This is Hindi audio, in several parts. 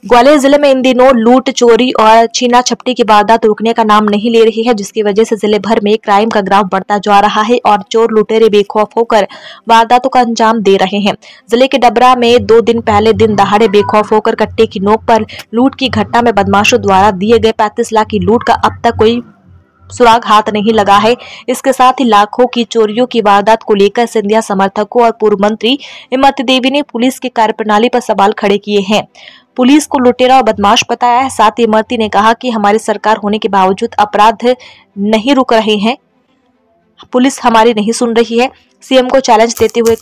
ग्वालियर जिले में इन दिनों लूट, चोरी और छीना झपटी की वारदात रुकने का नाम नहीं ले रही है, जिसकी वजह से जिले भर में क्राइम का ग्राफ बढ़ता जा रहा है और चोर लुटेरे बेखौफ होकर वारदातों का अंजाम दे रहे हैं। जिले के डबरा में 2 दिन पहले दिन दहाड़े बेखौफ होकर कट्टे की नोक पर लूट की घटना में बदमाशों द्वारा दिए गए 35 लाख की लूट का अब तक कोई सुराग हाथ नहीं लगा है। इसके साथ ही लाखों की चोरियों की वारदात को लेकर सिंधिया समर्थकों और पूर्व मंत्री इमरती देवी ने पुलिस की कार्यप्रणाली पर सवाल खड़े किए हैं। पुलिस को लुटेरा और बदमाश बताया है। साथ ही इमरती ने कहा कि हमारी सरकार होने के बावजूद अपराध नहीं रुक रहे हैं, पुलिस हमारी नहीं सुन रही है। सीएम को चैलेंज देते हुए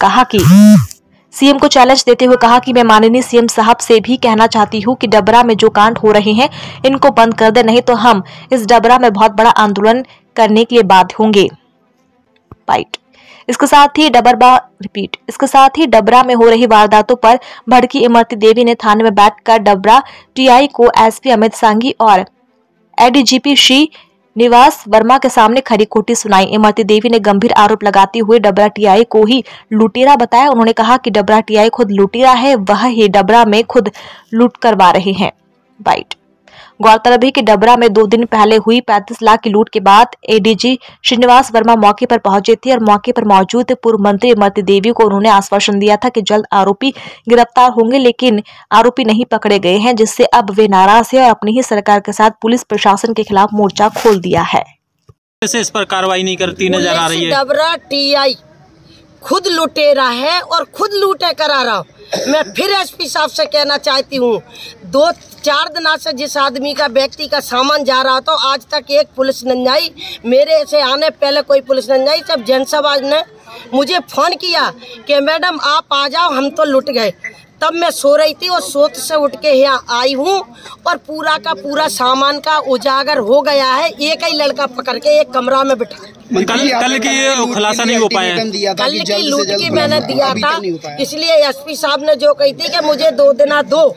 कहा कि मैं माननीय सीएम साहब से भी कहना चाहती हूं कि डबरा में जो कांड हो रहे हैं इनको बंद कर दे, नहीं तो हम इस डबरा में बहुत बड़ा आंदोलन करने के लिए बाध्य होंगे। इसके साथ ही डबरा में हो रही वारदातों पर भड़की इमरती देवी ने थाने में बैठकर डबरा टीआई को एसपी अमित सांघी और एडीजीपी श्री निवास वर्मा के सामने खरी खोटी सुनाई। इमरती देवी ने गंभीर आरोप लगाते हुए डबरा टीआई को ही लुटेरा बताया। उन्होंने कहा कि डबरा टीआई खुद लुटेरा है, वह ही डबरा में खुद लूट करवा रहे हैं। गौरतलब है कि डबरा में 2 दिन पहले हुई 35 लाख की लूट के बाद एडीजी श्रीनिवास वर्मा मौके पर पहुंचे थे और मौके पर मौजूद पूर्व मंत्री इमरती देवी को उन्होंने आश्वासन दिया था कि जल्द आरोपी गिरफ्तार होंगे, लेकिन आरोपी नहीं पकड़े गए हैं, जिससे अब वे नाराज है और अपनी ही सरकार के साथ पुलिस प्रशासन के खिलाफ मोर्चा खोल दिया है। इस पर कार्रवाई नहीं करती नजर आ रही है। डबरा टीआई खुद लुटेरा है और खुद लूटे करा रहा। मैं फिर एसपी साहब से कहना चाहती हूँ, 2-4 दिन से जिस आदमी का व्यक्ति का सामान जा रहा था, आज तक एक पुलिस नहीं आई। मेरे से आने पहले कोई पुलिस नहीं आई। जब जनसभा ने मुझे फोन किया कि मैडम आप आ जाओ, हम तो लुट गए, तब मैं सो रही थी और सोच से उठ के यहाँ आई हूँ और पूरा का पूरा सामान का उजागर हो गया है। एक ही लड़का पकड़ के एक कमरा में बिठा। कल की खुलासा नहीं हो पाया। कल की लूट की मैंने दिया था, इसलिए एसपी साहब ने जो कही थी कि मुझे 2 दिन दो।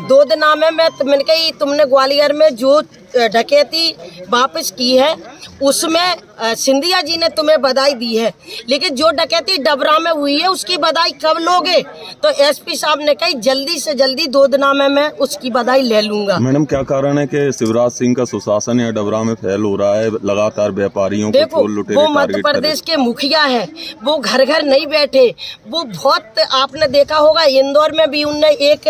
2 दिन में मैंने कही तुमने ग्वालियर में जो डकैती वापस की है उसमें सिंधिया जी ने तुम्हें बधाई दी है, लेकिन जो डकैती डबरा में हुई है उसकी बधाई कब लोगे? तो एसपी साहब ने कही जल्दी से जल्दी 2 दिन में मैं उसकी बधाई ले लूंगा। मैडम क्या कारण है कि शिवराज सिंह का सुशासन या डबरा में फैल हो रहा है? लगातार व्यापारियों देखो, वो मध्य प्रदेश के मुखिया है, वो घर घर नहीं बैठे। वो बहुत आपने देखा होगा, इंदौर में भी उनने एक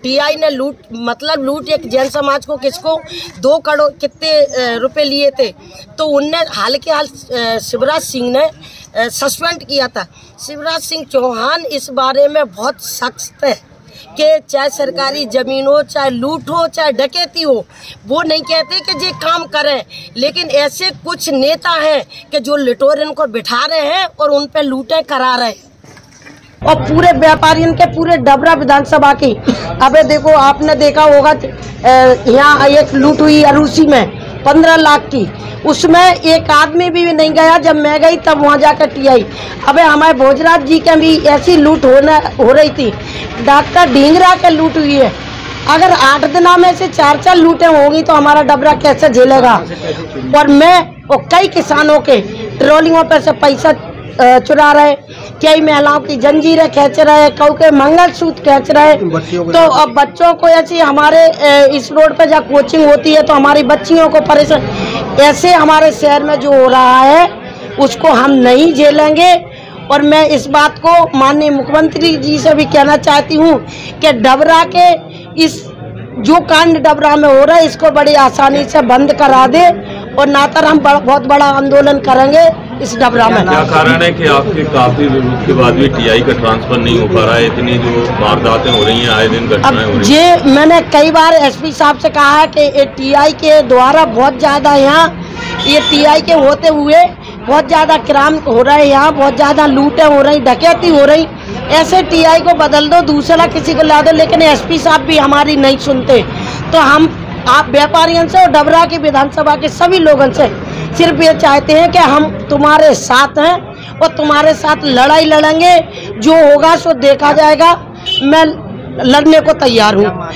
टीआई ने लूट एक जैन समाज को किसको 2 करोड़ कितने रुपए लिए थे, तो उनने हाल के हाल शिवराज सिंह ने सस्पेंड किया था। शिवराज सिंह चौहान इस बारे में बहुत सख्त है कि चाहे सरकारी जमीन हो, चाहे लूट हो, चाहे डकैती हो, वो नहीं कहते कि ये काम करें, लेकिन ऐसे कुछ नेता हैं कि जो लिटोर इनको बिठा रहे हैं और उन पे लूटें करा रहे हैं। और पूरे व्यापारियों के पूरे डबरा विधानसभा की, अबे देखो आपने देखा होगा यहाँ एक लूट हुई अरूसी में 15 लाख की, उसमें एक आदमी भी नहीं गया। जब मैं गई तब वहाँ जाकर टीआई। अबे हमारे भोजराज जी के भी ऐसी लूट हो रही थी। डॉक्टर ढींगरा के लूट हुई है। अगर 8 दिनों में से 4 लूटें होंगी तो हमारा डबरा कैसे झेलेगा? और मैं और कई किसानों के ट्रोलियों पर से पैसा चुरा रहे, कई महिलाओं की जंजीरें खींच रहे, कई के मंगलसूत्र खींच रहे। तो अब बच्चों को ऐसी हमारे इस रोड पे जहाँ कोचिंग होती है तो हमारी बच्चियों को परेशान, ऐसे हमारे शहर में जो हो रहा है उसको हम नहीं झेलेंगे। और मैं इस बात को माननीय मुख्यमंत्री जी से भी कहना चाहती हूँ कि डबरा के इस जो कांड डबरा में हो रहा है इसको बड़ी आसानी से बंद करा दे, और नातर हम बहुत बड़ा आंदोलन करेंगे इस डबरा में। क्या कारण है कि आपके काफी विरोध के बाद भी टीआई का ट्रांसफर नहीं हो पा रहा है? इतनी जो वारदातें हो रही हैं, आए दिन घटनाएं हो रही हैं। ये मैंने कई बार एसपी साहब से कहा है कि टीआई के द्वारा बहुत ज्यादा यहाँ ये टीआई के होते हुए बहुत ज्यादा क्राइम हो रहा है, यहाँ बहुत ज्यादा लूटें हो रही, डकैती हो रही। ऐसे टीआई को बदल दो, दूसरा किसी को ला दो, लेकिन एसपी साहब भी हमारी नहीं सुनते। तो हम आप व्यापारियों से और डबरा की विधानसभा के सभी लोगों से सिर्फ ये चाहते हैं कि हम तुम्हारे साथ हैं और तुम्हारे साथ लड़ाई लड़ेंगे। जो होगा सो देखा जाएगा। मैं लड़ने को तैयार हूँ।